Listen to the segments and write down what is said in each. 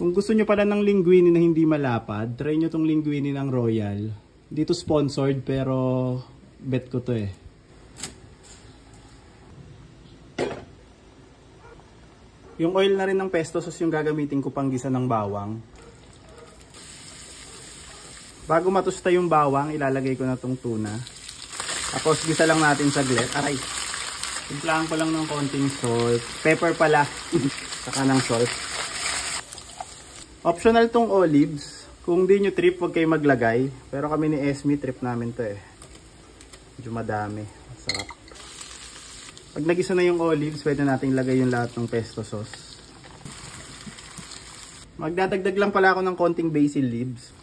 Kung gusto nyo pala ng linguine na hindi malapad, try nyo tong linguine ng Royal. Dito sponsored pero bet ko to eh. Yung oil na rin ng pesto sauce yung gagamitin ko pang gisa ng bawang. Bago matusta yung bawang, ilalagay ko na tong tuna. Tapos gisa lang natin saglit. Aray! Timplahan ko lang ng konting salt. Pepper pala. Saka ng salt. Optional tong olives. Kung di nyo trip, huwag kayo maglagay. Pero kami ni Esme, trip namin to eh. Medyo madami. Masarap. Pag nagisa na yung olives, pwede natin lagay yung lahat ng pesto sauce. Magdadagdag lang pala ako ng konting basil leaves.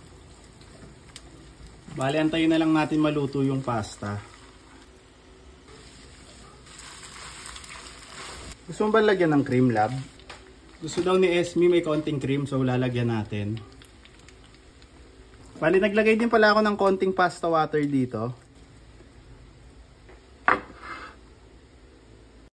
Bale, antayin na lang natin maluto yung pasta. Gusto mo ba lagyan ng cream, lab? Gusto daw ni Esme may konting cream, so lalagyan natin. Bali, naglagay din pala ako ng konting pasta water dito.